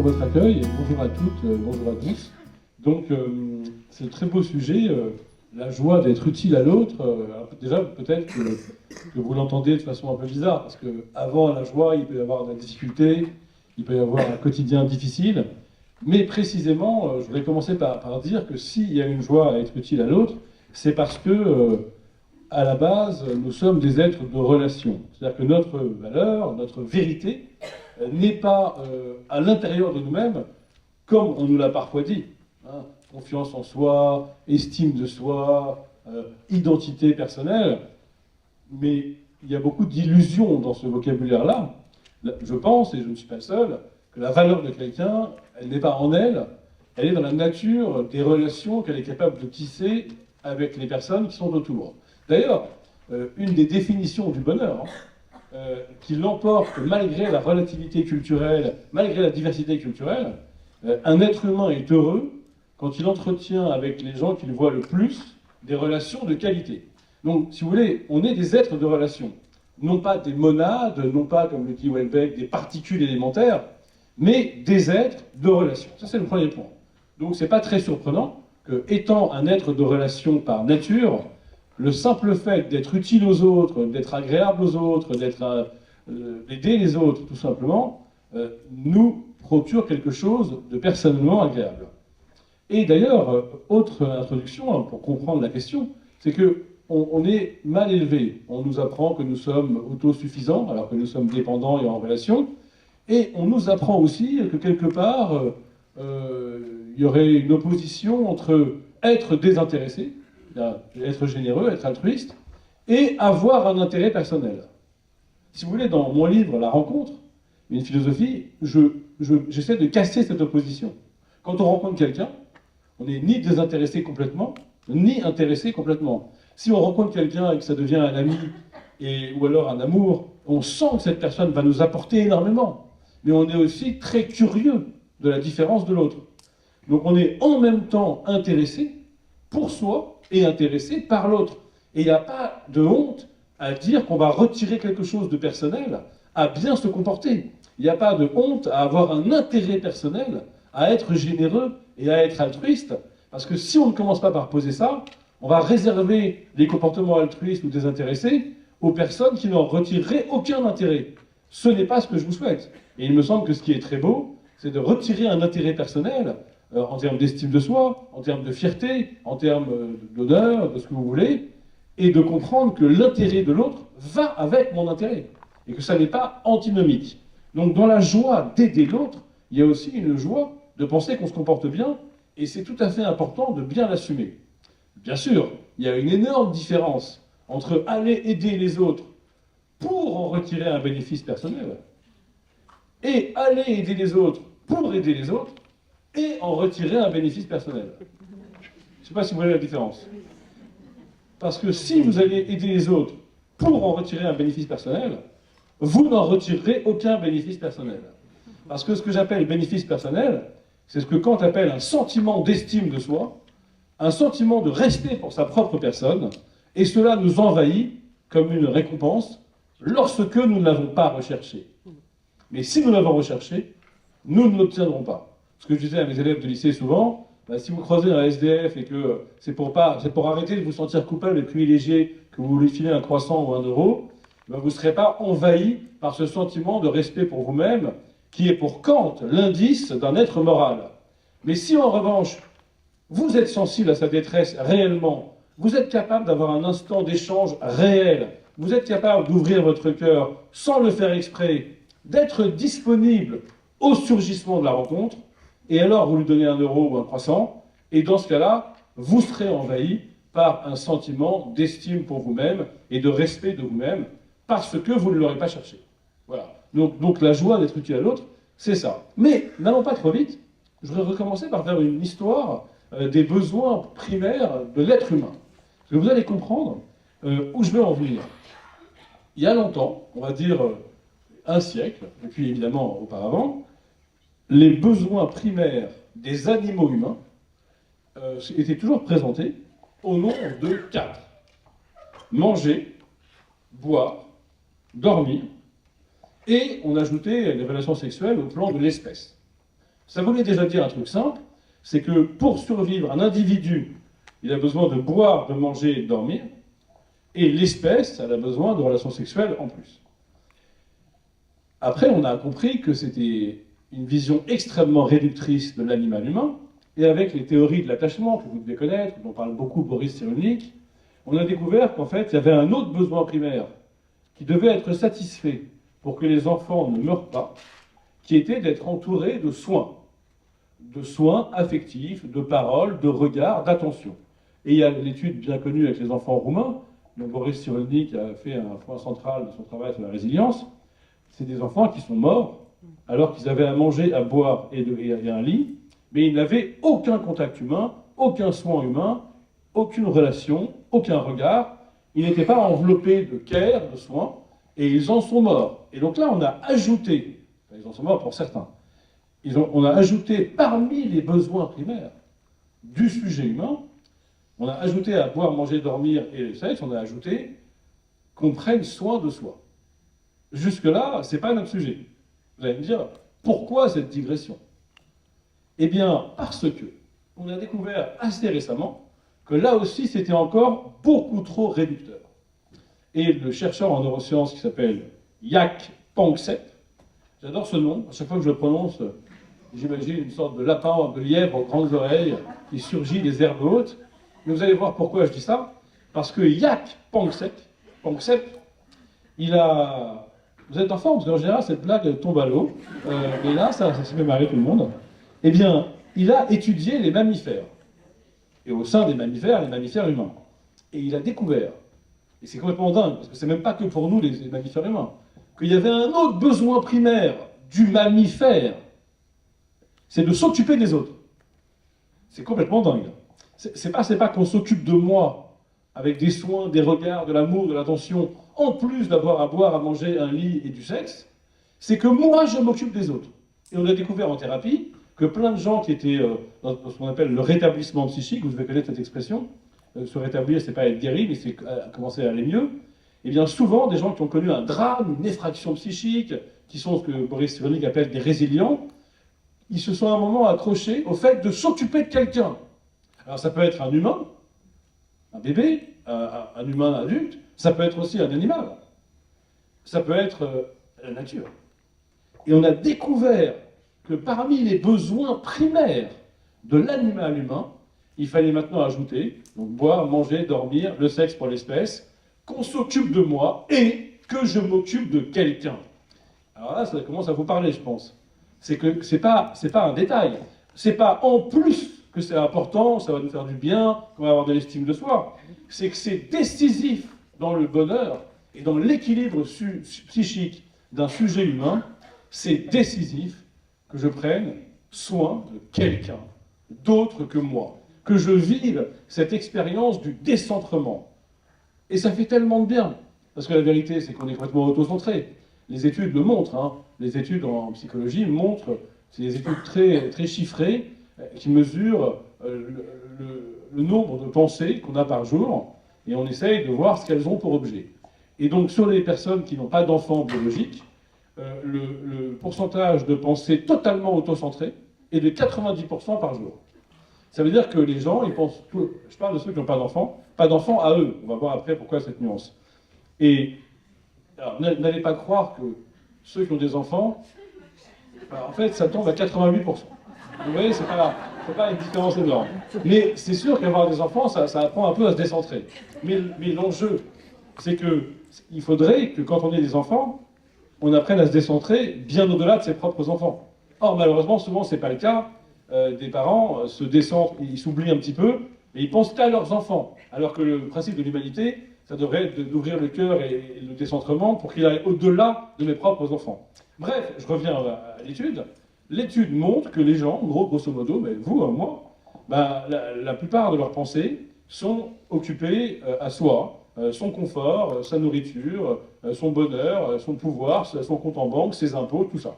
pour votre accueil et bonjour à toutes, bonjour à tous. Donc, c'est un très beau sujet, la joie d'être utile à l'autre. Déjà, peut-être que vous l'entendez de façon un peu bizarre, parce qu'avant la joie, il peut y avoir de la difficulté, il peut y avoir un quotidien difficile. Mais précisément, je voudrais commencer par dire que s'il y a une joie à être utile à l'autre, c'est parce que, à la base, nous sommes des êtres de relation. C'est-à-dire que notre valeur, notre vérité, n'est pas à l'intérieur de nous-mêmes, comme on nous l'a parfois dit. Hein, confiance en soi, estime de soi, identité personnelle. Mais il y a beaucoup d'illusions dans ce vocabulaire-là. Je pense, et je ne suis pas le seul, que la valeur de quelqu'un, elle n'est pas en elle, elle est dans la nature des relations qu'elle est capable de tisser avec les personnes qui sont autour. D'ailleurs, une des définitions du bonheur, qui l'emporte malgré la relativité culturelle, malgré la diversité culturelle, un être humain est heureux quand il entretient avec les gens qu'il voit le plus des relations de qualité. Donc, si vous voulez, on est des êtres de relation. Non pas des monades, non pas, comme le dit Houellebecq, des particules élémentaires, mais des êtres de relation. Ça, c'est le premier point. Donc, c'est pas très surprenant que, étant un être de relation par nature, le simple fait d'être utile aux autres, d'être agréable aux autres, d'aider les autres, tout simplement, nous procure quelque chose de personnellement agréable. Et d'ailleurs, autre introduction, hein, pour comprendre la question, c'est que on est mal élevé. On nous apprend que nous sommes autosuffisants, alors que nous sommes dépendants et en relation. Et on nous apprend aussi que quelque part, il y aurait une opposition entre être désintéressé, être généreux, être altruiste, et avoir un intérêt personnel. Si vous voulez, dans mon livre, La rencontre, une philosophie, j'essaie de casser cette opposition. Quand on rencontre quelqu'un, on n'est ni désintéressé complètement, ni intéressé complètement. Si on rencontre quelqu'un et que ça devient un ami, ou alors un amour, on sent que cette personne va nous apporter énormément. Mais on est aussi très curieux de la différence de l'autre. Donc on est en même temps intéressé pour soi et intéressé par l'autre. Et il n'y a pas de honte à dire qu'on va retirer quelque chose de personnel à bien se comporter. Il n'y a pas de honte à avoir un intérêt personnel, à être généreux et à être altruiste. Parce que si on ne commence pas par poser ça, on va réserver les comportements altruistes ou désintéressés aux personnes qui n'en retireraient aucun intérêt. Ce n'est pas ce que je vous souhaite. Et il me semble que ce qui est très beau, c'est de retirer un intérêt personnel en termes d'estime de soi, en termes de fierté, en termes d'honneur, de ce que vous voulez, et de comprendre que l'intérêt de l'autre va avec mon intérêt, et que ça n'est pas antinomique. Donc dans la joie d'aider l'autre, il y a aussi une joie de penser qu'on se comporte bien, et c'est tout à fait important de bien l'assumer. Bien sûr, il y a une énorme différence entre aller aider les autres pour en retirer un bénéfice personnel, et aller aider les autres pour aider les autres, et en retirer un bénéfice personnel. Je ne sais pas si vous voyez la différence. Parce que si vous allez aider les autres pour en retirer un bénéfice personnel, vous n'en retirerez aucun bénéfice personnel. Parce que ce que j'appelle bénéfice personnel, c'est ce que Kant appelle un sentiment d'estime de soi, un sentiment de respect pour sa propre personne, et cela nous envahit comme une récompense lorsque nous ne l'avons pas recherché. Mais si nous l'avons recherché, nous ne l'obtiendrons pas. Ce que je disais à mes élèves de lycée souvent, si vous croisez un SDF et que c'est pour arrêter de vous sentir coupable et privilégié que vous lui filez un croissant ou 1 euro, vous ne serez pas envahi par ce sentiment de respect pour vous-même qui est pour Kant l'indice d'un être moral. Mais si en revanche, vous êtes sensible à sa détresse réellement, vous êtes capable d'avoir un instant d'échange réel, vous êtes capable d'ouvrir votre cœur sans le faire exprès, d'être disponible au surgissement de la rencontre, et alors vous lui donnez 1 euro ou un croissant, et dans ce cas-là, vous serez envahi par un sentiment d'estime pour vous-même et de respect de vous-même, parce que vous ne l'aurez pas cherché. Voilà. Donc la joie d'être utile à l'autre, c'est ça. Mais n'allons pas trop vite, je voudrais recommencer par faire une histoire des besoins primaires de l'être humain. Parce que vous allez comprendre où je veux en venir. Il y a longtemps, on va dire un siècle, et puis évidemment auparavant, les besoins primaires des animaux humains étaient toujours présentés au nom de 4. Manger, boire, dormir, et on ajoutait les relations sexuelles au plan de l'espèce. Ça voulait déjà dire un truc simple, c'est que pour survivre, un individu, il a besoin de boire, de manger et de dormir, et l'espèce, elle a besoin de relations sexuelles en plus. Après, on a compris que c'était une vision extrêmement réductrice de l'animal humain, et avec les théories de l'attachement que vous devez connaître, dont parle beaucoup Boris Cyrulnik, on a découvert qu'en fait, il y avait un autre besoin primaire qui devait être satisfait pour que les enfants ne meurent pas, qui était d'être entourés de soins affectifs, de paroles, de regards, d'attention. Et il y a l'étude bien connue avec les enfants roumains, dont Boris Cyrulnik a fait un point central de son travail sur la résilience. C'est des enfants qui sont morts alors qu'ils avaient à manger, à boire et un lit, mais ils n'avaient aucun contact humain, aucun soin humain, aucune relation, aucun regard. Ils n'étaient pas enveloppés de care, de soins, et ils en sont morts. Et donc là, on a ajouté, enfin, ils en sont morts pour certains, on a ajouté parmi les besoins primaires du sujet humain, on a ajouté à boire, manger, dormir et le sexe, on a ajouté qu'on prenne soin de soi. Jusque-là, ce n'est pas notre sujet. Vous allez me dire, pourquoi cette digression? Eh bien, parce que on a découvert assez récemment que là aussi, c'était encore beaucoup trop réducteur. Et le chercheur en neurosciences qui s'appelle Jaak Panksepp, j'adore ce nom, à chaque fois que je le prononce, j'imagine une sorte de lapin, de lièvre aux grandes oreilles qui surgit des herbes hautes. Mais vous allez voir pourquoi je dis ça. Parce que Jaak Panksepp, il a... Vous êtes en forme, parce qu'en général, cette blague tombe à l'eau. Mais là, ça se fait marrer tout le monde. Eh bien, il a étudié les mammifères. Et au sein des mammifères, les mammifères humains. Et il a découvert, et c'est complètement dingue, parce que c'est même pas que pour nous, les mammifères humains, qu'il y avait un autre besoin primaire du mammifère, c'est de s'occuper des autres. C'est complètement dingue. C'est pas qu'on s'occupe de moi avec des soins, des regards, de l'amour, de l'attention, en plus d'avoir à boire, à manger, un lit et du sexe, c'est que moi, je m'occupe des autres. Et on a découvert en thérapie que plein de gens qui étaient dans ce qu'on appelle le rétablissement psychique, vous devez connaître cette expression, se rétablir, c'est pas être guéri, mais c'est commencer à aller mieux, et bien souvent, des gens qui ont connu un drame, une effraction psychique, qui sont ce que Boris Cyrulnik appelle des résilients, ils se sont à un moment accrochés au fait de s'occuper de quelqu'un. Alors ça peut être un humain, un bébé, un humain adulte, ça peut être aussi un animal, ça peut être la nature. Et on a découvert que parmi les besoins primaires de l'animal humain, il fallait maintenant ajouter, donc boire, manger, dormir, le sexe pour l'espèce, qu'on s'occupe de moi et que je m'occupe de quelqu'un. Alors là, ça commence à vous parler, je pense. C'est que c'est pas un détail. C'est pas en plus que c'est important, ça va nous faire du bien, qu'on va avoir de l'estime de soi. C'est que c'est décisif dans le bonheur et dans l'équilibre psychique d'un sujet humain. C'est décisif que je prenne soin de quelqu'un d'autre que moi, que je vive cette expérience du décentrement. Et ça fait tellement de bien, parce que la vérité, c'est qu'on est complètement auto-centré. Les études le montrent, hein. Les études en psychologie montrent, c'est des études très, très chiffrées, qui mesurent le nombre de pensées qu'on a par jour, et on essaye de voir ce qu'elles ont pour objet. Et donc, sur les personnes qui n'ont pas d'enfants biologiques, le pourcentage de pensées totalement auto-centrées est de 90% par jour. Ça veut dire que les gens, ils pensent... Je parle de ceux qui n'ont pas d'enfants à eux. On va voir après pourquoi cette nuance. Et alors, n'allez pas croire que ceux qui ont des enfants, en fait, ça tombe à 88%. Vous voyez, c'est pas une différence énorme. Mais c'est sûr qu'avoir des enfants, ça apprend un peu à se décentrer. Mais l'enjeu, c'est qu'il faudrait que quand on ait des enfants, on apprenne à se décentrer bien au-delà de ses propres enfants. Or, malheureusement, souvent, ce n'est pas le cas. Des parents se décentrent, ils s'oublient un petit peu, et ils pensent qu'à leurs enfants. Alors que le principe de l'humanité, ça devrait être d'ouvrir le cœur et le décentrement pour qu'il aille au-delà de mes propres enfants. Bref, je reviens à l'étude. L'étude montre que les gens, grosso modo, mais vous, moi, la plupart de leurs pensées sont occupées à soi, son confort, sa nourriture, son bonheur, son pouvoir, son compte en banque, ses impôts, tout ça.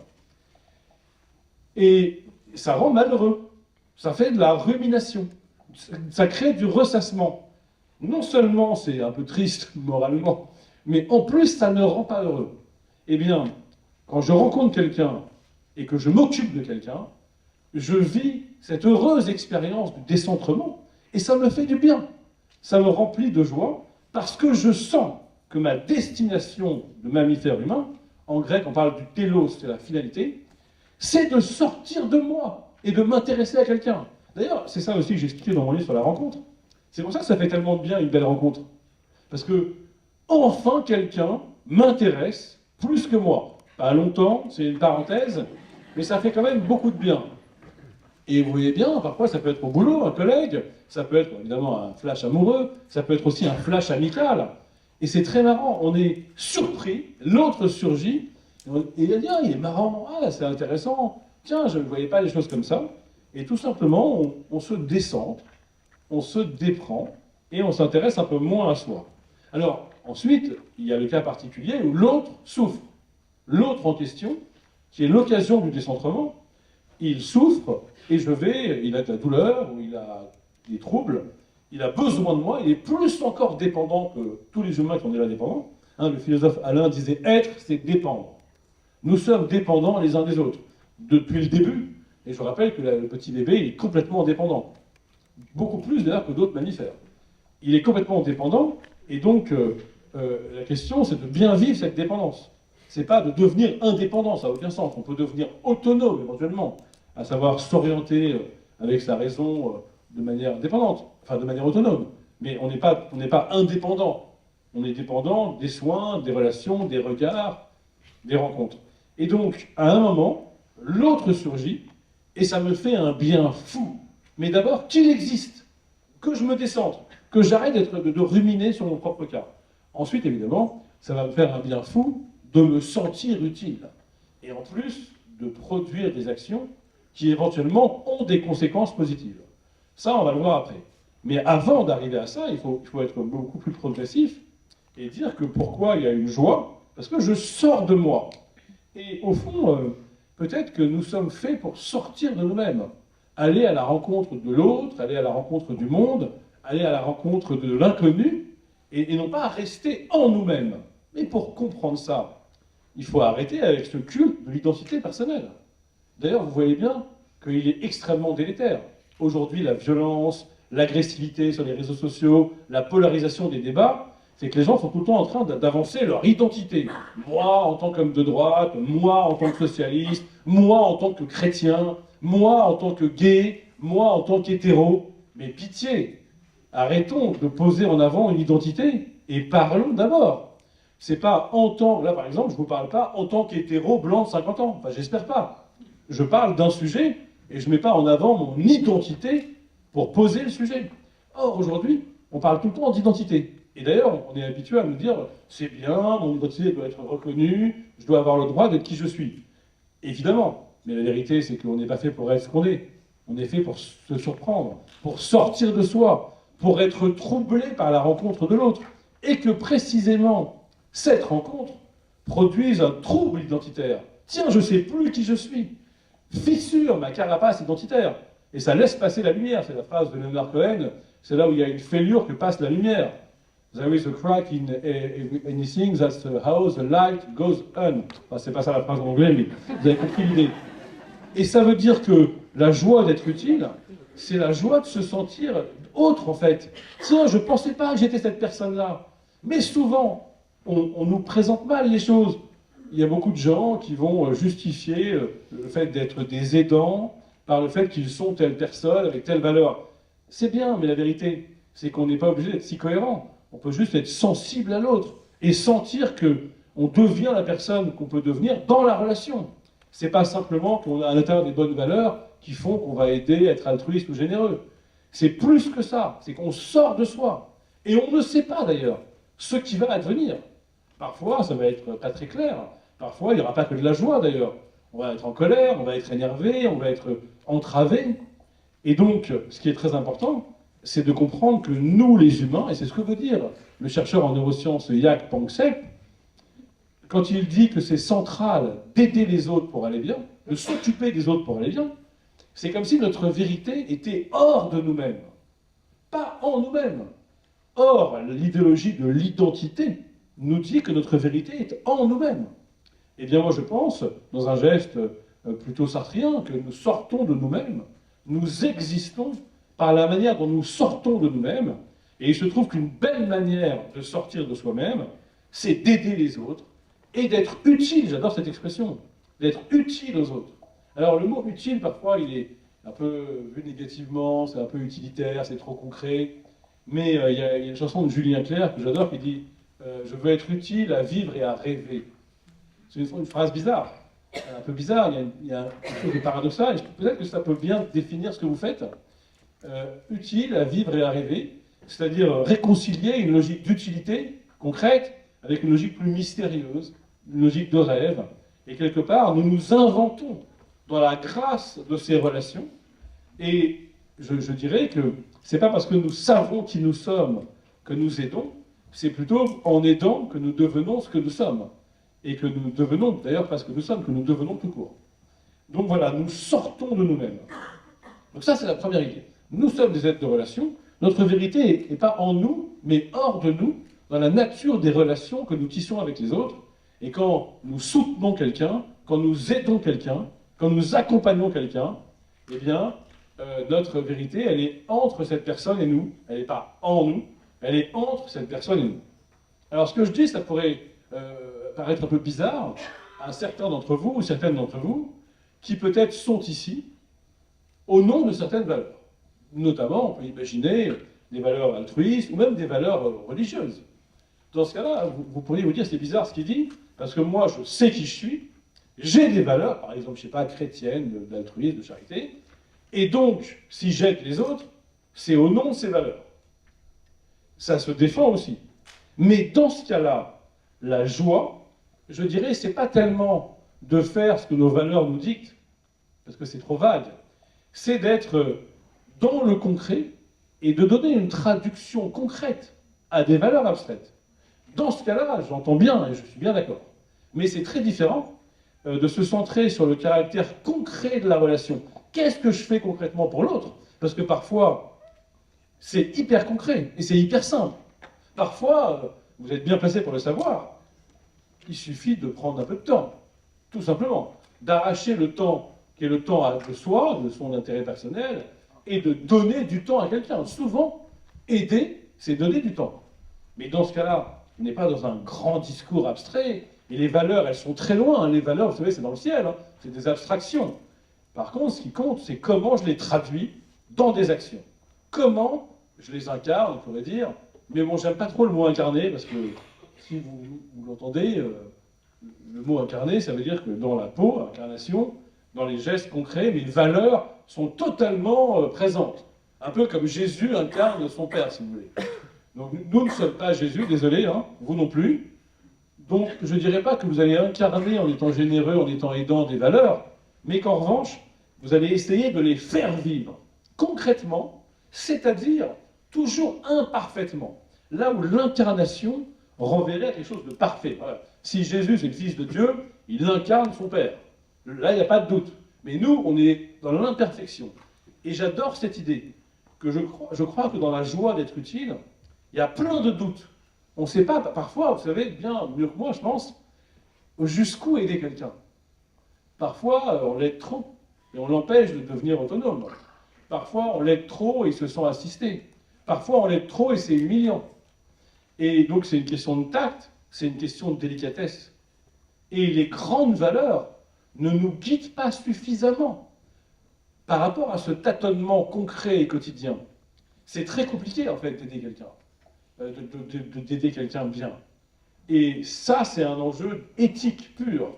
Et ça rend malheureux. Ça fait de la rumination. Ça crée du ressassement. Non seulement c'est un peu triste moralement, mais en plus ça ne rend pas heureux. Eh bien, quand je rencontre quelqu'un et que je m'occupe de quelqu'un, je vis cette heureuse expérience du décentrement, et ça me fait du bien. Ça me remplit de joie, parce que je sens que ma destination de mammifère humain, en grec on parle du télos, c'est la finalité, c'est de sortir de moi et de m'intéresser à quelqu'un. D'ailleurs, c'est ça aussi que j'ai expliqué dans mon livre sur la rencontre. C'est pour ça que ça fait tellement de bien une belle rencontre. Parce que, enfin, quelqu'un m'intéresse plus que moi. Pas longtemps, c'est une parenthèse, mais ça fait quand même beaucoup de bien. Et vous voyez bien, parfois ça peut être au boulot, un collègue, ça peut être évidemment un flash amoureux, ça peut être aussi un flash amical. Et c'est très marrant, on est surpris, l'autre surgit, et il dit, ah, il est marrant, ah, c'est intéressant, tiens, je ne voyais pas les choses comme ça. Et tout simplement, on se décentre, on se déprend, et on s'intéresse un peu moins à soi. Alors, ensuite, il y a le cas particulier où l'autre souffre. L'autre en question, qui est l'occasion du décentrement, il souffre, et il a de la douleur, ou il a des troubles, il a besoin de moi, il est plus encore dépendant que tous les humains qui sont déjà dépendants. Hein, le philosophe Alain disait « être, c'est dépendre ». Nous sommes dépendants les uns des autres, depuis le début. Et je rappelle que le petit bébé il est complètement dépendant. Beaucoup plus d'ailleurs que d'autres mammifères. Il est complètement dépendant, et donc la question c'est de bien vivre cette dépendance. C'est pas de devenir indépendant, ça n'a aucun sens. On peut devenir autonome éventuellement, à savoir s'orienter avec sa raison de manière indépendante, enfin de manière autonome. Mais on n'est pas indépendant. On est dépendant des soins, des relations, des regards, des rencontres. Et donc, à un moment, l'autre surgit, et ça me fait un bien fou. Mais d'abord, qu'il existe, que je me décentre, que j'arrête de ruminer sur mon propre cas. Ensuite, évidemment, ça va me faire un bien fou de me sentir utile. Et en plus, de produire des actions qui éventuellement ont des conséquences positives. Ça, on va le voir après. Mais avant d'arriver à ça, il faut être beaucoup plus progressif et dire que pourquoi il y a une joie, parce que je sors de moi. Et au fond, peut-être que nous sommes faits pour sortir de nous-mêmes, aller à la rencontre de l'autre, aller à la rencontre du monde, aller à la rencontre de l'inconnu, et non pas rester en nous-mêmes. Mais pour comprendre ça, il faut arrêter avec ce culte de l'identité personnelle. D'ailleurs, vous voyez bien qu'il est extrêmement délétère. Aujourd'hui, la violence, l'agressivité sur les réseaux sociaux, la polarisation des débats, c'est que les gens sont tout le temps en train d'avancer leur identité. Moi, en tant qu'homme de droite, moi, en tant que socialiste, moi, en tant que chrétien, moi, en tant que gay, moi, en tant qu'hétéro. Mais pitié, arrêtons de poser en avant une identité et parlons d'abord. C'est pas en tant... Là, par exemple, je vous parle pas en tant qu'hétéro blanc de 50 ans. Enfin, j'espère pas. Je parle d'un sujet et je mets pas en avant mon identité pour poser le sujet. Or, aujourd'hui, on parle tout le temps d'identité. Et d'ailleurs, on est habitué à nous dire « c'est bien, mon identité doit être reconnue, je dois avoir le droit d'être qui je suis ». Évidemment, mais la vérité, c'est qu'on n'est pas fait pour être ce qu'on est. On est fait pour se surprendre, pour sortir de soi, pour être troublé par la rencontre de l'autre. Et que précisément, cette rencontre produise un trouble identitaire. Tiens, je ne sais plus qui je suis. Fissure ma carapace identitaire. Et ça laisse passer la lumière. C'est la phrase de Leonard Cohen. C'est là où il y a une fêlure que passe la lumière. There is a crack in anything, that's how the light goes on. Enfin, c'est pas ça la phrase en anglais, mais vous avez compris l'idée. Et ça veut dire que la joie d'être utile, c'est la joie de se sentir autre, en fait. Tiens, je ne pensais pas que j'étais cette personne-là. Mais souvent, on nous présente mal les choses. Il y a beaucoup de gens qui vont justifier le fait d'être des aidants par le fait qu'ils sont telle personne avec telle valeur. C'est bien, mais la vérité, c'est qu'on n'est pas obligé d'être si cohérent. On peut juste être sensible à l'autre et sentir qu'on devient la personne qu'on peut devenir dans la relation. C'est pas simplement qu'on a à l'intérieur des bonnes valeurs qui font qu'on va aider, être altruiste ou généreux. C'est plus que ça, c'est qu'on sort de soi. Et on ne sait pas d'ailleurs ce qui va advenir. Parfois, ça va être pas très clair. Parfois, il n'y aura pas que de la joie d'ailleurs. On va être en colère, on va être énervé, on va être entravé. Et donc, ce qui est très important, c'est de comprendre que nous, les humains, et c'est ce que veut dire le chercheur en neurosciences Jaak Panksepp, quand il dit que c'est central d'aider les autres pour aller bien, de s'occuper des autres pour aller bien, c'est comme si notre vérité était hors de nous-mêmes, pas en nous-mêmes. Or, l'idéologie de l'identité nous dit que notre vérité est en nous-mêmes. Eh bien, moi, je pense, dans un geste plutôt sartrien, que nous sortons de nous-mêmes, nous existons par la manière dont nous sortons de nous-mêmes, et il se trouve qu'une belle manière de sortir de soi-même, c'est d'aider les autres, et d'être utile, j'adore cette expression, d'être utile aux autres. Alors le mot utile, parfois, il est un peu vu négativement, c'est un peu utilitaire, c'est trop concret, mais il y a une chanson de Julien Clerc que j'adore qui dit « Je veux être utile à vivre et à rêver ». C'est une phrase bizarre, un peu bizarre, il y a quelque chose de paradoxal, et peut-être que ça peut bien définir ce que vous faites. Utile à vivre et à rêver, c'est-à-dire réconcilier une logique d'utilité concrète avec une logique plus mystérieuse, une logique de rêve. Et quelque part, nous nous inventons dans la grâce de ces relations. Et je dirais que c'est pas parce que nous savons qui nous sommes que nous aidons, c'est plutôt en aidant que nous devenons ce que nous sommes. Et que nous devenons, d'ailleurs pas ce que nous sommes, que nous devenons tout court. Donc voilà, nous sortons de nous-mêmes. Donc ça, c'est la première idée. Nous sommes des êtres de relation. Notre vérité n'est pas en nous, mais hors de nous, dans la nature des relations que nous tissons avec les autres. Et quand nous soutenons quelqu'un, quand nous aidons quelqu'un, quand nous accompagnons quelqu'un, eh bien, notre vérité, elle est entre cette personne et nous. Elle n'est pas en nous, elle est entre cette personne et nous. Alors, ce que je dis, ça pourrait paraître un peu bizarre à certains d'entre vous, ou certaines d'entre vous, qui peut-être sont ici au nom de certaines valeurs. Notamment, on peut imaginer des valeurs altruistes, ou même des valeurs religieuses. Dans ce cas-là, vous pourriez vous dire, c'est bizarre ce qu'il dit, parce que moi, je sais qui je suis, j'ai des valeurs, par exemple, je ne sais pas, chrétiennes, d'altruisme, de charité, et donc, si j'aide les autres, c'est au nom de ces valeurs. Ça se défend aussi. Mais dans ce cas-là, la joie, je dirais, c'est pas tellement de faire ce que nos valeurs nous dictent, parce que c'est trop vague, c'est d'être dans le concret et de donner une traduction concrète à des valeurs abstraites. Dans ce cas-là, j'entends bien, et je suis bien d'accord. Mais c'est très différent de se centrer sur le caractère concret de la relation. Qu'est-ce que je fais concrètement pour l'autre? Parce que parfois, c'est hyper concret et c'est hyper simple. Parfois, vous êtes bien placé pour le savoir, il suffit de prendre un peu de temps, tout simplement. D'arracher le temps qui est le temps de soi, de son intérêt personnel, et de donner du temps à quelqu'un. Souvent, aider, c'est donner du temps. Mais dans ce cas-là, on n'est pas dans un grand discours abstrait, et les valeurs, elles sont très loin. Les valeurs, vous savez, c'est dans le ciel, hein, c'est des abstractions. Par contre, ce qui compte, c'est comment je les traduis dans des actions. Comment je les incarne, on pourrait dire. Mais bon, j'aime pas trop le mot incarner, parce que si vous l'entendez, le mot incarner, ça veut dire que dans la peau, incarnation, dans les gestes concrets, mes valeurs sont totalement présentes. Un peu comme Jésus incarne son Père, si vous voulez. Donc nous ne sommes pas Jésus, désolé, hein, vous non plus. Donc je ne dirais pas que vous allez incarner en étant généreux, en étant aidant des valeurs, mais qu'en revanche, vous allez essayer de les faire vivre concrètement, c'est-à-dire toujours imparfaitement. Là où l'incarnation renverrait quelque chose de parfait. Voilà. Si Jésus est le Fils de Dieu, il incarne son Père. Là, il n'y a pas de doute. Mais nous, on est dans l'imperfection. Et j'adore cette idée, que je crois que dans la joie d'être utile, il y a plein de doutes. On ne sait pas, parfois, vous savez, bien mieux que moi, je pense, jusqu'où aider quelqu'un. Parfois, on l'aide trop, et on l'empêche de devenir autonome. Parfois, on l'aide trop et il se sent assisté. Parfois, on l'aide trop et c'est humiliant. Et donc, c'est une question de tact, c'est une question de délicatesse. Et les grandes valeurs ne nous guident pas suffisamment par rapport à ce tâtonnement concret et quotidien. C'est très compliqué, en fait, d'aider quelqu'un, d'aider quelqu'un bien. Et ça, c'est un enjeu éthique pur.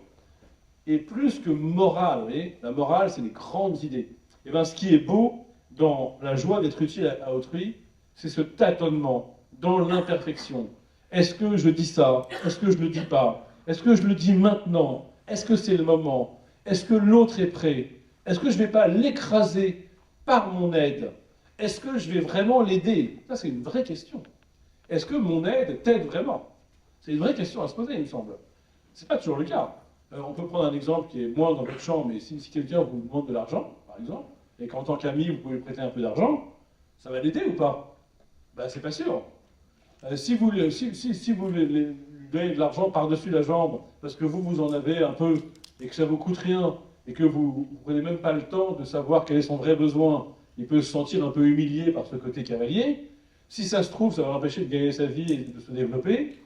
Et plus que moral, vous voyez, la morale, c'est les grandes idées. Et bien, ce qui est beau dans la joie d'être utile à autrui, c'est ce tâtonnement dans l'imperfection. Est-ce que je dis ça? Est-ce que je ne le dis pas? Est-ce que je le dis maintenant? Est-ce que c'est le moment? Est-ce que l'autre est prêt? Est-ce que je ne vais pas l'écraser par mon aide? Est-ce que je vais vraiment l'aider? Ça, c'est une vraie question. Est-ce que mon aide t'aide vraiment? C'est une vraie question à se poser, il me semble. Ce n'est pas toujours le cas. On peut prendre un exemple qui est moins dans votre champ, mais si quelqu'un vous demande de l'argent, par exemple, et qu'en tant qu'ami, vous pouvez lui prêter un peu d'argent, ça va l'aider ou pas? Ben, c'est pas sûr. Si vous lui donnez de l'argent par-dessus la jambe, parce que vous en avez un peu, et que ça vous coûte rien, et que vous ne prenez même pas le temps de savoir quel est son vrai besoin, il peut se sentir un peu humilié par ce côté cavalier. Si ça se trouve, ça va l'empêcher de gagner sa vie et de se développer.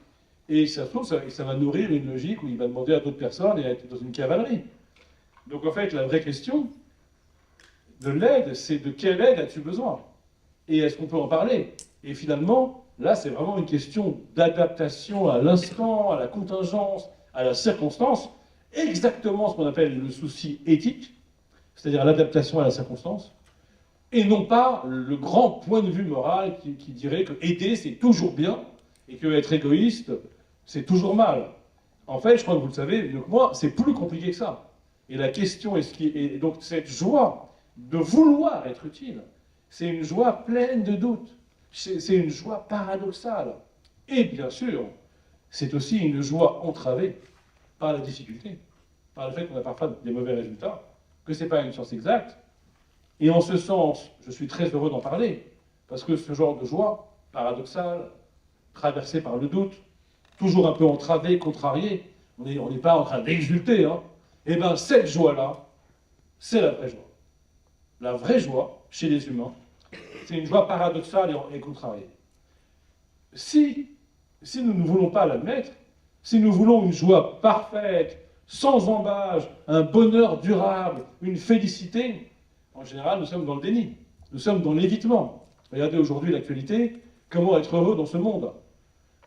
Et ça se trouve, ça va nourrir une logique où il va demander à d'autres personnes et être dans une cavalerie. Donc en fait, la vraie question de l'aide, c'est de quelle aide as-tu besoin? Et est-ce qu'on peut en parler? Et finalement, là, c'est vraiment une question d'adaptation à l'instant, à la contingence, à la circonstance, exactement ce qu'on appelle le souci éthique, c'est-à-dire l'adaptation à la circonstance, et non pas le grand point de vue moral qui dirait que aider, c'est toujours bien, et que être égoïste, c'est toujours mal. En fait, je crois que vous le savez mieux que moi, c'est plus compliqué que ça. Et la question est et donc cette joie de vouloir être utile, c'est une joie pleine de doutes. C'est une joie paradoxale. Et bien sûr, c'est aussi une joie entravée par la difficulté, par le fait qu'on a parfois des mauvais résultats, que ce n'est pas une science exacte. Et en ce sens, je suis très heureux d'en parler, parce que ce genre de joie paradoxale, traversée par le doute, toujours un peu entravée, contrariée, on n'est pas en train d'exulter, hein. Eh bien, cette joie-là, c'est la vraie joie. La vraie joie, chez les humains, c'est une joie paradoxale et contrariée. Si nous ne voulons pas l'admettre, si nous voulons une joie parfaite, sans embâche, un bonheur durable, une félicité, en général, nous sommes dans le déni. Nous sommes dans l'évitement. Regardez aujourd'hui l'actualité, comment être heureux dans ce monde.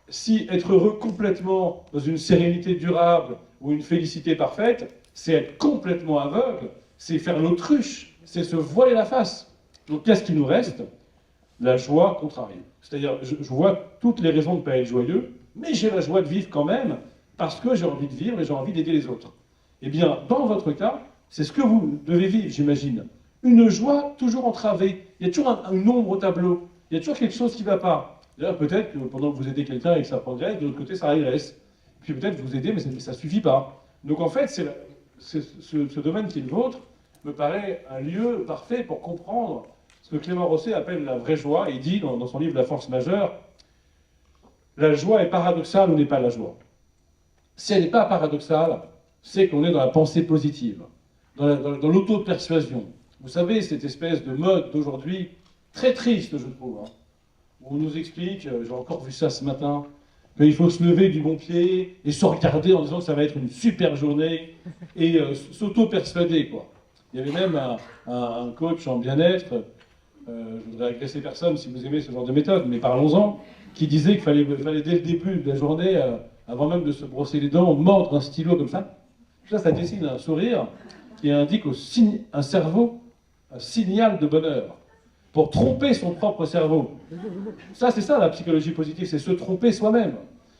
Si être heureux complètement dans une sérénité durable ou une félicité parfaite, c'est être complètement aveugle, c'est faire l'autruche, c'est se voiler la face. Donc qu'est-ce qui nous reste? La joie contrariée. C'est-à-dire, je vois toutes les raisons de ne pas être joyeux, mais j'ai la joie de vivre quand même, parce que j'ai envie de vivre et j'ai envie d'aider les autres. Eh bien, dans votre cas, c'est ce que vous devez vivre, j'imagine. Une joie toujours entravée. Il y a toujours une ombre au tableau. Il y a toujours quelque chose qui ne va pas. D'ailleurs, peut-être que pendant que vous aidez quelqu'un et que ça progresse, de l'autre côté, ça régresse. Puis peut-être vous aidez, mais ça ne suffit pas. Donc en fait, ce domaine qui est le vôtre me paraît un lieu parfait pour comprendre ce que Clément Rosset appelle la vraie joie. Et il dit dans son livre La force majeure, la joie est paradoxale ou n'est pas la joie. Si elle n'est pas paradoxale, c'est qu'on est dans la pensée positive, dans l'auto-persuasion. Vous savez, cette espèce de mode d'aujourd'hui, très triste, je trouve, hein, où on nous explique, j'ai encore vu ça ce matin, qu'il faut se lever du bon pied et se regarder en disant que ça va être une super journée et s'auto-persuader, quoi. Il y avait même un coach en bien-être, je ne voudrais agresser personne si vous aimez ce genre de méthode, mais parlons-en, qui disait qu'il fallait dès le début de la journée, avant même de se brosser les dents, mordre un stylo comme ça. Ça dessine un sourire qui indique un cerveau un signal de bonheur, pour tromper son propre cerveau. Ça, c'est ça la psychologie positive, c'est se tromper soi-même.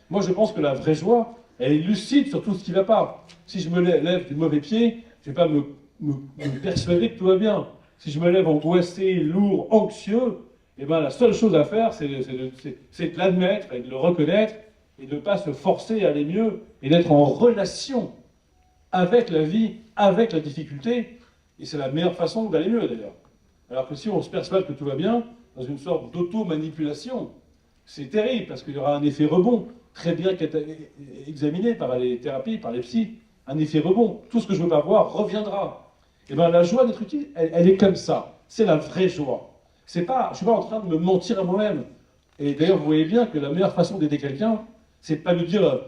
Moi, je pense que la vraie joie, elle est lucide sur tout ce qui ne va pas. Si je me lève du mauvais pied, je ne vais pas me persuader que tout va bien. Si je me lève angoissé, lourd, anxieux, eh ben, la seule chose à faire, c'est de l'admettre et de le reconnaître et de ne pas se forcer à aller mieux et d'être en relation avec la vie, avec la difficulté. Et c'est la meilleure façon d'aller mieux, d'ailleurs. Alors que si on se persuade que tout va bien, dans une sorte d'auto-manipulation, c'est terrible, parce qu'il y aura un effet rebond, très bien examiné par les thérapies, par les psys, un effet rebond. Tout ce que je ne veux pas voir reviendra. Et bien la joie d'être utile, elle est comme ça. C'est la vraie joie. Je ne suis pas en train de me mentir à moi-même. Et d'ailleurs, vous voyez bien que la meilleure façon d'aider quelqu'un, c'est de ne pas lui dire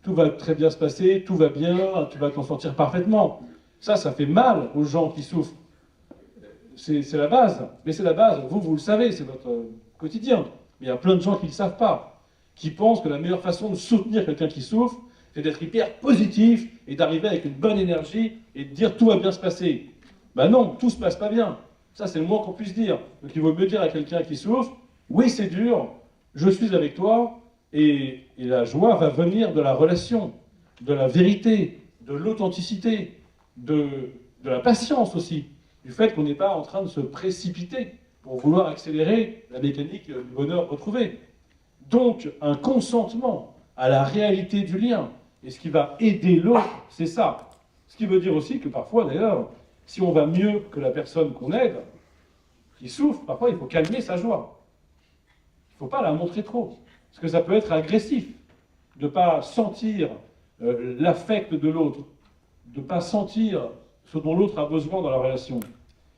tout va très bien se passer, tout va bien, tu vas t'en sortir parfaitement. Ça fait mal aux gens qui souffrent. C'est la base. Mais c'est la base. Vous le savez, c'est votre quotidien. Mais il y a plein de gens qui ne le savent pas, qui pensent que la meilleure façon de soutenir quelqu'un qui souffre, c'est d'être hyper positif et d'arriver avec une bonne énergie et de dire tout va bien se passer. Ben non, tout se passe pas bien. Ça, c'est le moins qu'on puisse dire. Donc il vaut mieux dire à quelqu'un qui souffre, oui, c'est dur, je suis avec toi, et la joie va venir de la relation, de la vérité, de l'authenticité, de la patience aussi, du fait qu'on n'est pas en train de se précipiter pour vouloir accélérer la mécanique du bonheur retrouvé. Donc, un consentement à la réalité du lien, et ce qui va aider l'autre, c'est ça. Ce qui veut dire aussi que parfois, d'ailleurs, si on va mieux que la personne qu'on aide, qui souffre, parfois il faut calmer sa joie. Il ne faut pas la montrer trop, parce que ça peut être agressif, de ne pas sentir l'affect de l'autre, de ne pas sentir ce dont l'autre a besoin dans la relation.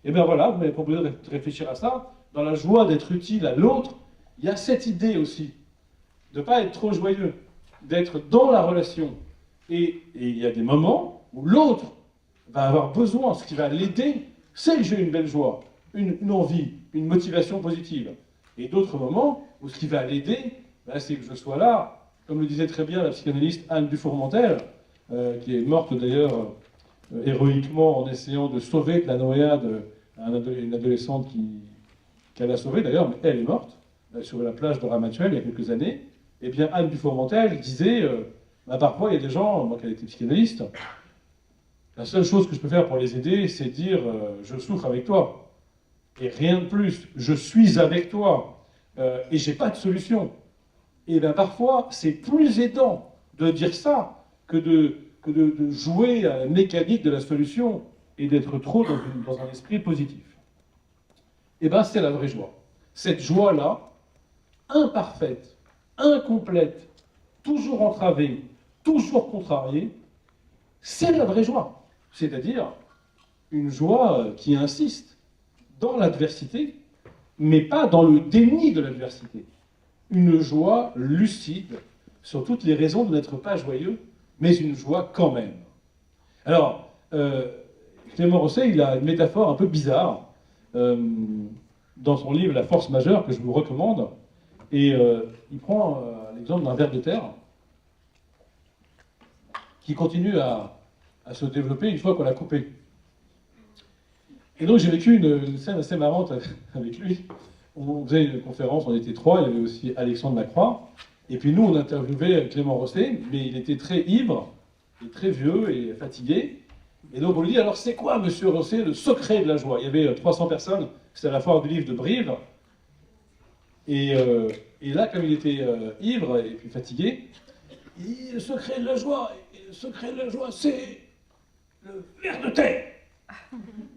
Et bien voilà, vous m'avez proposé de réfléchir à ça. Dans la joie d'être utile à l'autre, il y a cette idée aussi, de ne pas être trop joyeux, d'être dans la relation. Et il y a des moments où l'autre va avoir besoin, ce qui va l'aider, c'est que j'ai une belle joie, une envie, une motivation positive. Et d'autres moments où ce qui va l'aider, ben, c'est que je sois là, comme le disait très bien la psychanalyste Anne Dufourmentel, qui est morte d'ailleurs héroïquement en essayant de sauver de la noyade une adolescente qu'elle a sauvée d'ailleurs, mais elle est morte, sur la plage de Ramatuelle il y a quelques années. Eh bien, Anne Dufourmentel disait, bah, parfois il y a des gens, moi qui était psychanalyste, la seule chose que je peux faire pour les aider, c'est dire je souffre avec toi. Et rien de plus. Je suis avec toi. Et j'ai pas de solution. Et bien parfois, c'est plus aidant de dire ça que de jouer à la mécanique de la solution et d'être trop dans un esprit positif. Et bien c'est la vraie joie. Cette joie-là, imparfaite, incomplète, toujours entravée, toujours contrariée, c'est la vraie joie. C'est-à-dire une joie qui insiste dans l'adversité, mais pas dans le déni de l'adversité. Une joie lucide sur toutes les raisons de n'être pas joyeux, mais une joie quand même. Alors, Clément Rosset, il a une métaphore un peu bizarre dans son livre La force majeure, que je vous recommande, et il prend l'exemple d'un ver de terre qui continue à se développer une fois qu'on l'a coupé. Et donc j'ai vécu une scène assez marrante avec lui. On faisait une conférence, on était trois, il y avait aussi Alexandre Lacroix, et puis nous on interviewait Clément Rosset, mais il était très ivre, et très vieux et fatigué. Et donc on lui dit, alors c'est quoi, monsieur Rosset, le secret de la joie? Il y avait 300 personnes, c'était à la foire du livre de Brive, et là, comme il était ivre et puis fatigué, il dit, le secret de la joie, c'est le ver de terre.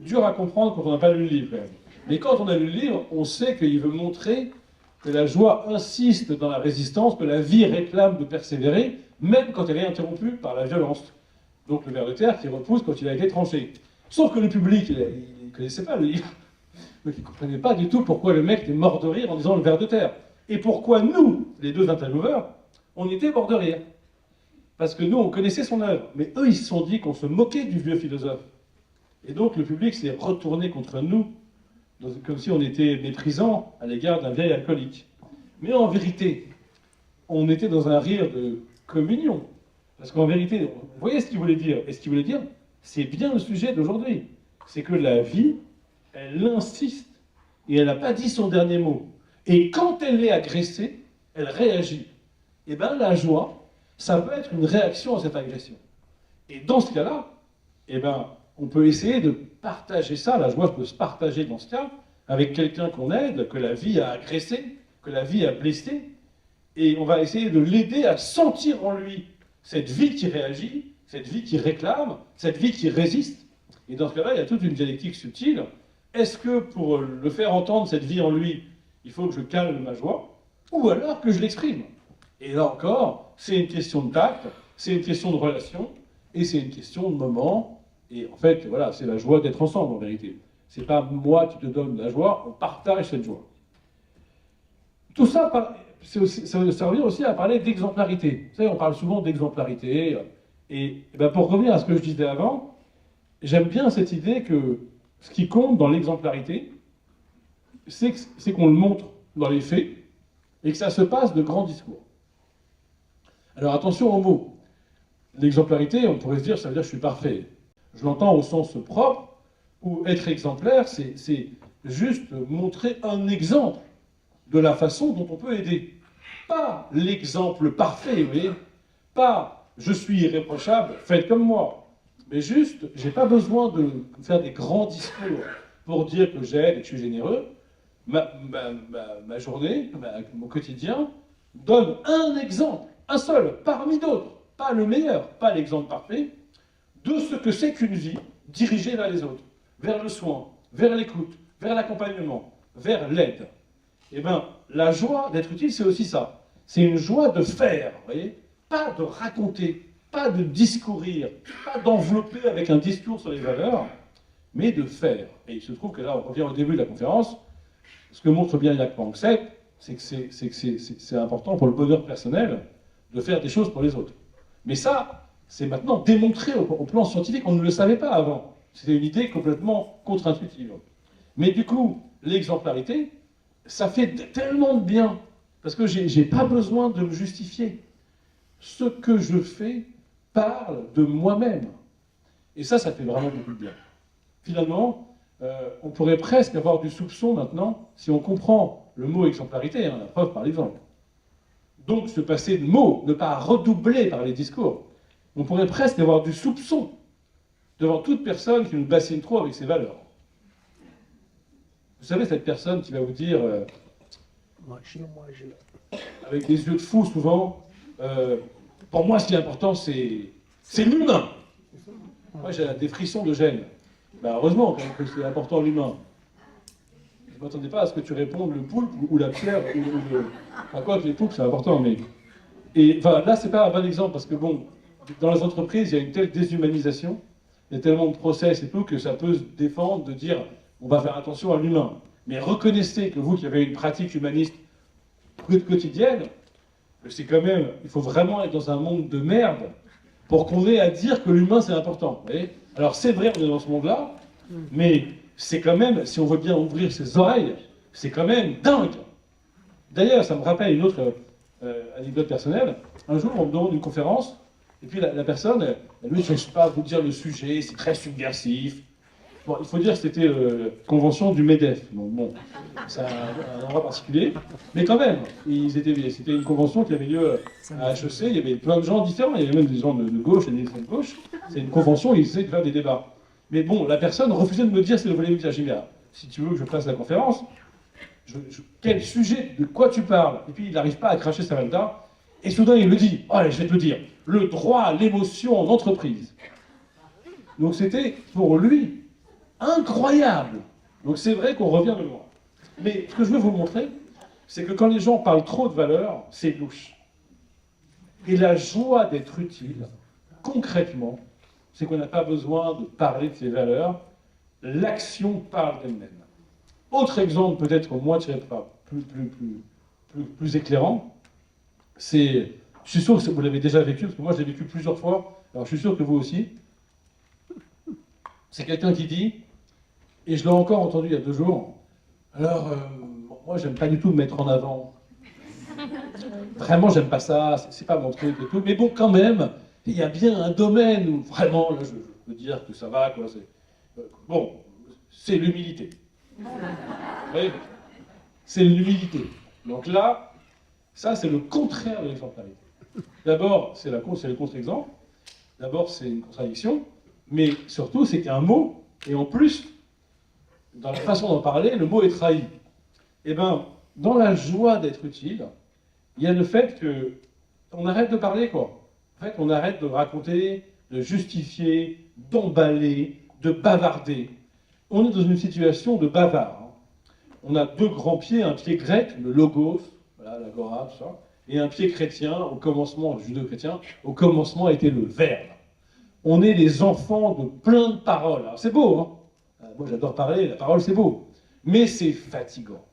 Dur à comprendre quand on n'a pas lu le livre, quand même. Mais quand on a lu le livre, on sait qu'il veut montrer que la joie insiste dans la résistance, que la vie réclame de persévérer, même quand elle est interrompue par la violence. Donc le ver de terre qui repousse quand il a été tranché. Sauf que le public, il ne connaissait pas le livre. Donc il ne comprenait pas du tout pourquoi le mec était mort de rire en disant le ver de terre. Et pourquoi nous, les deux intervieweurs, on était morts de rire. Parce que nous, on connaissait son œuvre. Mais eux, ils se sont dit qu'on se moquait du vieux philosophe. Et donc le public s'est retourné contre nous, comme si on était méprisant à l'égard d'un vieil alcoolique. Mais en vérité, on était dans un rire de communion. Parce qu'en vérité, vous voyez ce qu'il voulait dire. Et ce qu'il voulait dire, c'est bien le sujet d'aujourd'hui. C'est que la vie, elle insiste, et elle n'a pas dit son dernier mot. Et quand elle est agressée, elle réagit. Et bien la joie, ça peut être une réaction à cette agression. Et dans ce cas-là, eh ben, on peut essayer de partager ça, la joie peut se partager dans ce cas, avec quelqu'un qu'on aide, que la vie a agressé, que la vie a blessé, et on va essayer de l'aider à sentir en lui cette vie qui réagit, cette vie qui réclame, cette vie qui résiste. Et dans ce cas-là, il y a toute une dialectique subtile. Est-ce que pour le faire entendre, cette vie en lui, il faut que je calme ma joie, ou alors que je l'exprime? Et là encore, c'est une question de tact, c'est une question de relation, et c'est une question de moment. Et en fait, voilà, c'est la joie d'être ensemble, en vérité. C'est pas moi qui te donne la joie, on partage cette joie. Tout ça, ça revient aussi à parler d'exemplarité. Vous savez, on parle souvent d'exemplarité. Et ben pour revenir à ce que je disais avant, j'aime bien cette idée que ce qui compte dans l'exemplarité, c'est qu'on le montre dans les faits et que ça se passe de grands discours. Alors attention aux mots. L'exemplarité, on pourrait se dire, ça veut dire que je suis parfait. Je l'entends au sens propre, où être exemplaire, c'est juste montrer un exemple de la façon dont on peut aider. Pas l'exemple parfait, vous voyez. Pas je suis irréprochable, faites comme moi. Mais juste, j'ai pas besoin de faire des grands discours pour dire que j'aide et que je suis généreux. Ma journée, mon quotidien, donne un exemple, un seul, parmi d'autres. Pas le meilleur, pas l'exemple parfait, de ce que c'est qu'une vie dirigée vers les autres, vers le soin, vers l'écoute, vers l'accompagnement, vers l'aide. Eh bien, la joie d'être utile, c'est aussi ça. C'est une joie de faire, vous voyez, pas de raconter, pas de discourir, pas d'envelopper avec un discours sur les valeurs, mais de faire. Et il se trouve que là, on revient au début de la conférence, ce que montre bien Jack Panksepp, c'est que c'est important pour le bonheur personnel de faire des choses pour les autres. Mais ça, c'est maintenant démontré au plan scientifique, on ne le savait pas avant. C'était une idée complètement contre-intuitive. Mais du coup, l'exemplarité, ça fait tellement de bien, parce que j'ai pas besoin de me justifier. Ce que je fais parle de moi-même. Et ça fait vraiment beaucoup de bien. Finalement, on pourrait presque avoir du soupçon maintenant, si on comprend le mot exemplarité, hein, la preuve par l'exemple. Donc, se passer de mots, ne pas redoubler par les discours. On pourrait presque avoir du soupçon devant toute personne qui nous bassine trop avec ses valeurs. Vous savez, cette personne qui va vous dire, avec des yeux de fou souvent, pour moi, ce qui est important, c'est l'humain. Moi, j'ai des frissons de gêne. Ben, heureusement que c'est important l'humain. Je ne m'attendais pas à ce que tu répondes le poulpe ou la pierre, ou le... Enfin, quoi que les poulpes, c'est important, mais... Et enfin, là, c'est pas un bon exemple, parce que bon, dans les entreprises, il y a une telle déshumanisation, il y a tellement de process et tout, que ça peut se défendre de dire, on va faire attention à l'humain. Mais reconnaissez que vous, qui avez une pratique humaniste quotidienne, c'est quand même, il faut vraiment être dans un monde de merde pour qu'on ait à dire que l'humain c'est important. Vous voyez. Alors c'est vrai, on est dans ce monde-là, mais c'est quand même, si on veut bien ouvrir ses oreilles, c'est quand même dingue. D'ailleurs, ça me rappelle une autre anecdote personnelle. Un jour, on me demande une conférence, et puis la personne, elle lui dit, je ne sais pas vous dire le sujet, c'est très subversif. Bon, il faut dire que c'était la convention du MEDEF. Donc, bon, c'est un endroit particulier. Mais quand même, c'était une convention qui avait lieu à HEC. Il y avait plein de gens différents. Il y avait même des gens de gauche et des gens de gauche. C'est une convention, ils essaient de faire des débats. Mais bon, la personne refusait de me dire ce qu'elle voulait me dire. J'ai dit, si tu veux que je fasse la conférence, quel sujet, de quoi tu parles? Et puis il n'arrive pas à cracher sa valda. Et soudain, il me dit, oh, allez, je vais te le dire, le droit à l'émotion en entreprise. Donc c'était, pour lui, incroyable. Donc c'est vrai qu'on revient de loin. Mais ce que je veux vous montrer, c'est que quand les gens parlent trop de valeurs, c'est louche. Et la joie d'être utile, concrètement, c'est qu'on n'a pas besoin de parler de ces valeurs, l'action parle d'elle-même. Autre exemple, peut-être moins plus éclairant, c'est, je suis sûr que vous l'avez déjà vécu, parce que moi je l'ai vécu plusieurs fois, alors je suis sûr que vous aussi, c'est quelqu'un qui dit, et je l'ai encore entendu il y a 2 jours, alors moi j'aime pas du tout me mettre en avant, vraiment j'aime pas ça, c'est pas mon truc et tout, mais bon quand même, il y a bien un domaine où vraiment, là je peux dire que ça va, quoi, bon, c'est l'humilité. Oui, c'est l'humilité. Donc là, ça c'est le contraire de l'exemplarité. D'abord, c'est le contre-exemple, d'abord c'est une contradiction, mais surtout c'est qu'un mot, et en plus, dans la façon d'en parler, le mot est trahi. Eh bien, dans la joie d'être utile, il y a le fait qu'on arrête de parler, quoi. En fait, on arrête de raconter, de justifier, d'emballer, de bavarder. On est dans une situation de bavard. Hein. On a 2 grands pieds, un pied grec, le logos, voilà, l'agora, tout ça, et un pied chrétien, au commencement, judéo-chrétien, au commencement était le verbe. On est les enfants de plein de paroles. Alors c'est beau, hein. Moi j'adore parler, la parole c'est beau, mais c'est fatigant.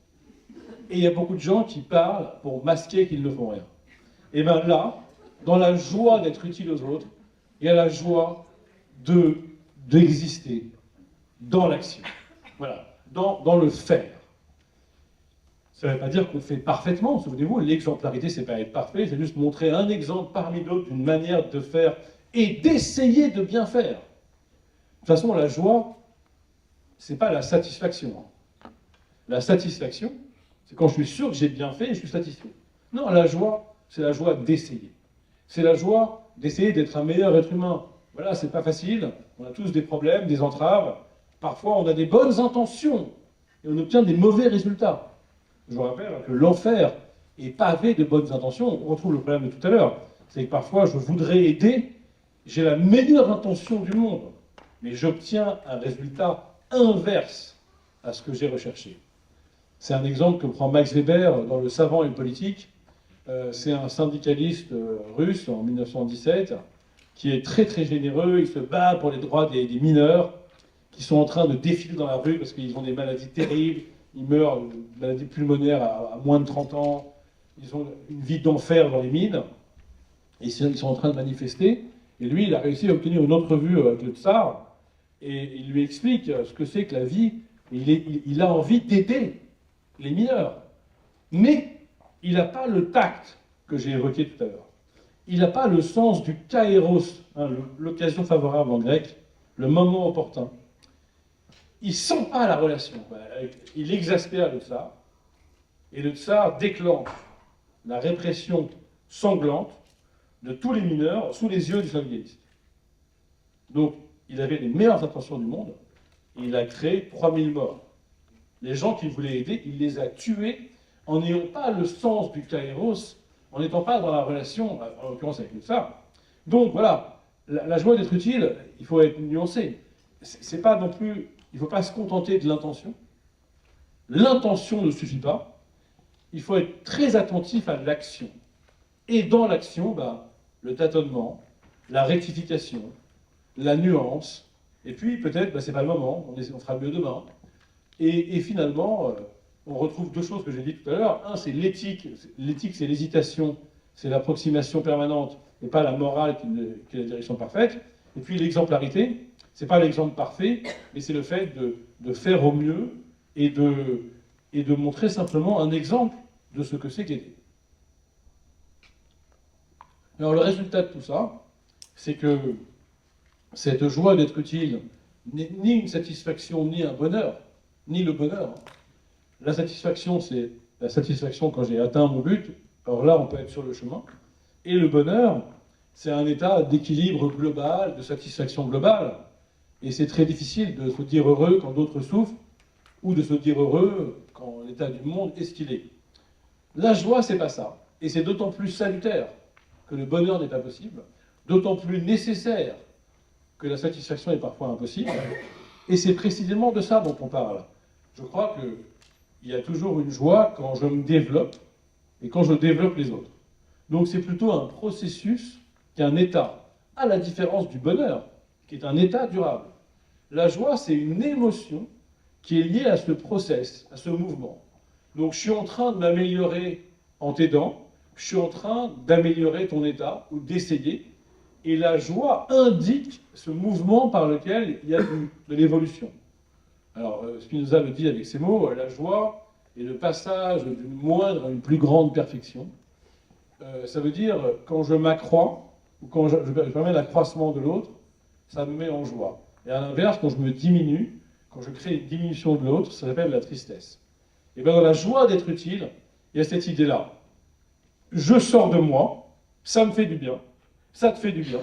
Et il y a beaucoup de gens qui parlent pour masquer qu'ils ne font rien. Et bien là, dans la joie d'être utile aux autres, il y a la joie d'exister dans l'action. Voilà, dans le faire. Ça ne veut pas dire qu'on fait parfaitement, souvenez-vous, l'exemplarité c'est pas être parfait, c'est juste montrer un exemple parmi d'autres d'une manière de faire et d'essayer de bien faire. De toute façon, la joie, c'est pas la satisfaction. La satisfaction, c'est quand je suis sûr que j'ai bien fait et je suis satisfait. Non, la joie, c'est la joie d'essayer. C'est la joie d'essayer d'être un meilleur être humain. Voilà, c'est pas facile, on a tous des problèmes, des entraves. Parfois, on a des bonnes intentions et on obtient des mauvais résultats. Je vous rappelle que l'enfer est pavé de bonnes intentions. On retrouve le problème de tout à l'heure. C'est que parfois, je voudrais aider, j'ai la meilleure intention du monde, mais j'obtiens un résultat inverse à ce que j'ai recherché. C'est un exemple que prend Max Weber dans Le Savant et le politique. C'est un syndicaliste russe en 1917 qui est très très généreux. Il se bat pour les droits des mineurs qui sont en train de défiler dans la rue parce qu'ils ont des maladies terribles. Ils meurent de maladies pulmonaires à moins de 30 ans. Ils ont une vie d'enfer dans les mines. Et ils sont en train de manifester. Et lui, il a réussi à obtenir une entrevue avec le tsar. Et il lui explique ce que c'est que la vie. Et il a envie d'aider les mineurs. Mais il n'a pas le tact que j'ai évoqué tout à l'heure. Il n'a pas le sens du kairos, hein, l'occasion favorable en grec, le moment opportun. Il ne sent pas la relation. Il exaspère le tsar. Et le tsar déclenche la répression sanglante de tous les mineurs sous les yeux du syndicaliste. Donc, il avait les meilleures intentions du monde, et il a créé 3000 morts. Les gens qu'il voulait aider, il les a tués en n'ayant pas le sens du kairos, en n'étant pas dans la relation, en l'occurrence avec le tsar. Donc voilà, la joie d'être utile, il faut être nuancé. C'est pas non plus, il ne faut pas se contenter de l'intention. L'intention ne suffit pas. Il faut être très attentif à l'action. Et dans l'action, le tâtonnement, la rectification, la nuance, et puis peut-être, c'est pas le moment, on fera mieux demain. Et finalement, on retrouve deux choses que j'ai dit tout à l'heure. Un, c'est l'éthique. L'éthique, c'est l'hésitation, c'est l'approximation permanente, et pas la morale qui est la direction parfaite. Et puis l'exemplarité, c'est pas l'exemple parfait, mais c'est le fait de faire au mieux et de montrer simplement un exemple de ce que c'est qu'aider. Alors le résultat de tout ça, c'est que cette joie d'être utile n'est ni une satisfaction, ni un bonheur, ni le bonheur. La satisfaction, c'est la satisfaction quand j'ai atteint mon but. Alors là, on peut être sur le chemin. Et le bonheur, c'est un état d'équilibre global, de satisfaction globale. Et c'est très difficile de se dire heureux quand d'autres souffrent, ou de se dire heureux quand l'état du monde est ce qu'il est. La joie, c'est pas ça. Et c'est d'autant plus salutaire que le bonheur n'est pas possible, d'autant plus nécessaire que la satisfaction est parfois impossible. Et c'est précisément de ça dont on parle. Je crois qu'il y a toujours une joie quand je me développe et quand je développe les autres. Donc c'est plutôt un processus qu'un état, à la différence du bonheur, qui est un état durable. La joie, c'est une émotion qui est liée à ce process, à ce mouvement. Donc je suis en train de m'améliorer en t'aidant, je suis en train d'améliorer ton état ou d'essayer. Et la joie indique ce mouvement par lequel il y a de l'évolution. Alors Spinoza le dit avec ces mots, la joie est le passage d'une moindre à une plus grande perfection. Ça veut dire, quand je m'accrois, ou quand je permets l'accroissement de l'autre, ça me met en joie. Et à l'inverse, quand je me diminue, quand je crée une diminution de l'autre, ça s'appelle la tristesse. Et bien dans la joie d'être utile, il y a cette idée-là. Je sors de moi, ça me fait du bien, ça te fait du bien,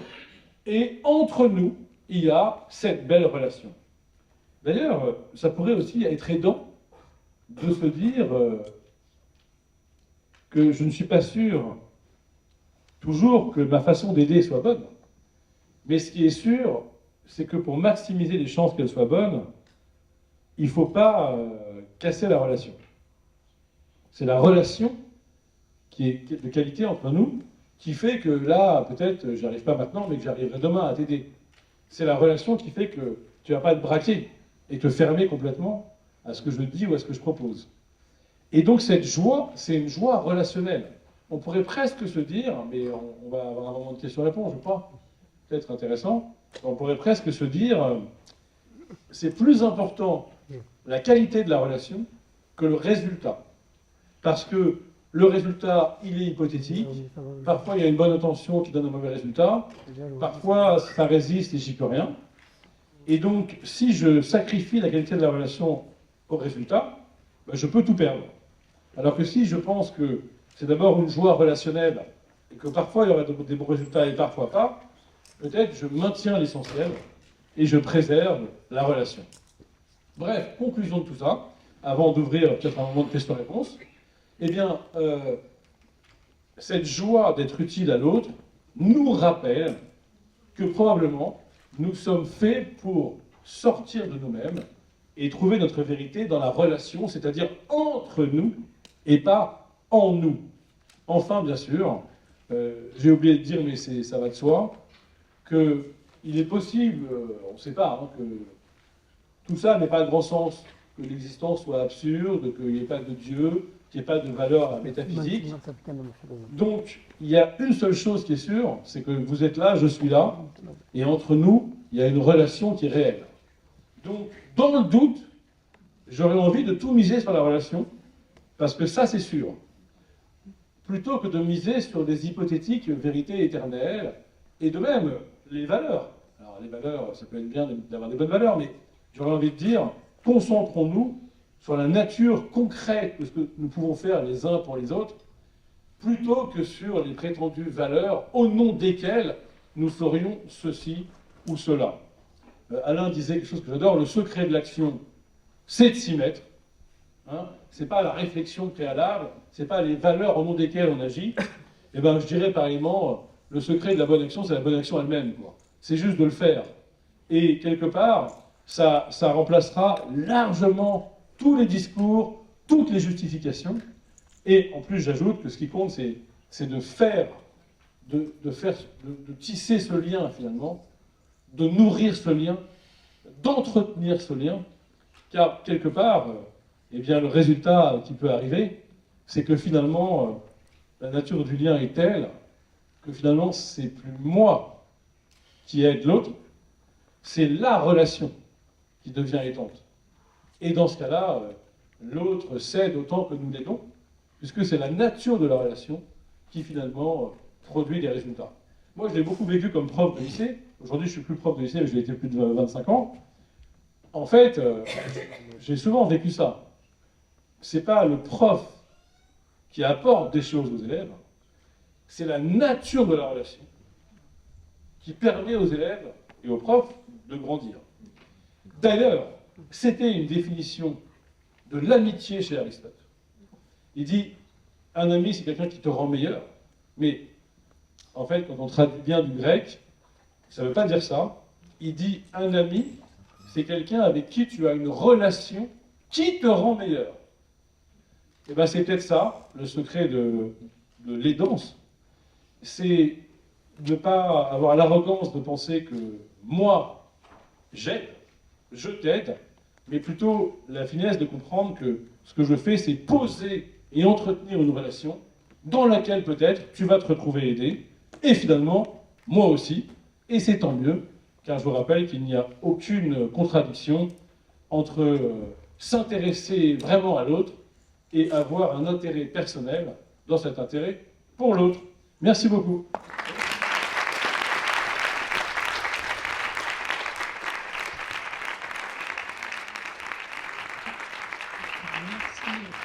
et entre nous, il y a cette belle relation. D'ailleurs, ça pourrait aussi être aidant de se dire que je ne suis pas sûr toujours que ma façon d'aider soit bonne. Mais ce qui est sûr, c'est que pour maximiser les chances qu'elle soit bonne, il ne faut pas casser la relation. C'est la relation qui est de qualité entre nous qui fait que là, peut-être, j'y arrive pas maintenant, mais que j'arriverai demain à t'aider. C'est la relation qui fait que tu ne vas pas te braquer et te fermer complètement à ce que je dis ou à ce que je propose. Et donc cette joie, c'est une joie relationnelle. On pourrait presque se dire, mais on va avoir un moment de questions-réponses, je crois, peut-être intéressant, on pourrait presque se dire, c'est plus important la qualité de la relation que le résultat. Parce que le résultat, il est hypothétique, parfois il y a une bonne intention qui donne un mauvais résultat, parfois ça résiste et j'y peux rien. Et donc, si je sacrifie la qualité de la relation au résultat, je peux tout perdre. Alors que si je pense que c'est d'abord une joie relationnelle, et que parfois il y aura des bons résultats et parfois pas, peut-être je maintiens l'essentiel et je préserve la relation. Bref, conclusion de tout ça, avant d'ouvrir peut-être un moment de questions-réponses, eh bien, cette joie d'être utile à l'autre nous rappelle que probablement nous sommes faits pour sortir de nous-mêmes et trouver notre vérité dans la relation, c'est-à-dire entre nous et pas en nous. Enfin, bien sûr, j'ai oublié de dire, mais ça va de soi, qu'il est possible, on ne sait pas, hein, que tout ça n'ait pas de grand sens, que l'existence soit absurde, qu'il n'y ait pas de Dieu, qu'il n'y ait pas de valeur métaphysique. Donc, il y a une seule chose qui est sûre, c'est que vous êtes là, je suis là, et entre nous, il y a une relation qui est réelle. Donc, dans le doute, j'aurais envie de tout miser sur la relation, parce que ça, c'est sûr. Plutôt que de miser sur des hypothétiques vérités éternelles, et de même, les valeurs. Alors, les valeurs, ça peut être bien d'avoir des bonnes valeurs, mais j'aurais envie de dire, concentrons-nous sur la nature concrète de ce que nous pouvons faire les uns pour les autres, plutôt que sur les prétendues valeurs au nom desquelles nous ferions ceci ou cela. Alain disait quelque chose que j'adore, le secret de l'action, c'est de s'y mettre. Hein, c'est pas la réflexion préalable, c'est pas les valeurs au nom desquelles on agit. Et ben, je dirais pareillement, le secret de la bonne action, c'est la bonne action elle-même. C'est juste de le faire. Et quelque part, ça remplacera largement tous les discours, toutes les justifications. Et en plus, j'ajoute que ce qui compte, c'est de faire, de tisser ce lien finalement, de nourrir ce lien, d'entretenir ce lien, car quelque part, eh bien, le résultat qui peut arriver, c'est que finalement, la nature du lien est telle que finalement, c'est plus moi qui aide l'autre, c'est la relation qui devient aidante. Et dans ce cas-là, l'autre cède autant que nous l'aidons, puisque c'est la nature de la relation qui finalement produit des résultats. Moi, je l'ai beaucoup vécu comme prof de lycée. Aujourd'hui, je ne suis plus prof de lycée, mais je l'ai été plus de 25 ans. En fait, j'ai souvent vécu ça. C'est pas le prof qui apporte des choses aux élèves, c'est la nature de la relation qui permet aux élèves et aux profs de grandir. D'ailleurs, c'était une définition de l'amitié chez Aristote. Il dit, un ami, c'est quelqu'un qui te rend meilleur, mais en fait, quand on traduit bien du grec, ça ne veut pas dire ça. Il dit, un ami, c'est quelqu'un avec qui tu as une relation qui te rend meilleur. Et bien, c'est peut-être ça, le secret de l'aidance. C'est ne pas avoir l'arrogance de penser que moi, j'aide, je t'aide, mais plutôt la finesse de comprendre que ce que je fais, c'est poser et entretenir une relation dans laquelle peut-être tu vas te retrouver aidé, et finalement, moi aussi, et c'est tant mieux, car je vous rappelle qu'il n'y a aucune contradiction entre s'intéresser vraiment à l'autre et avoir un intérêt personnel dans cet intérêt pour l'autre. Merci beaucoup. Merci.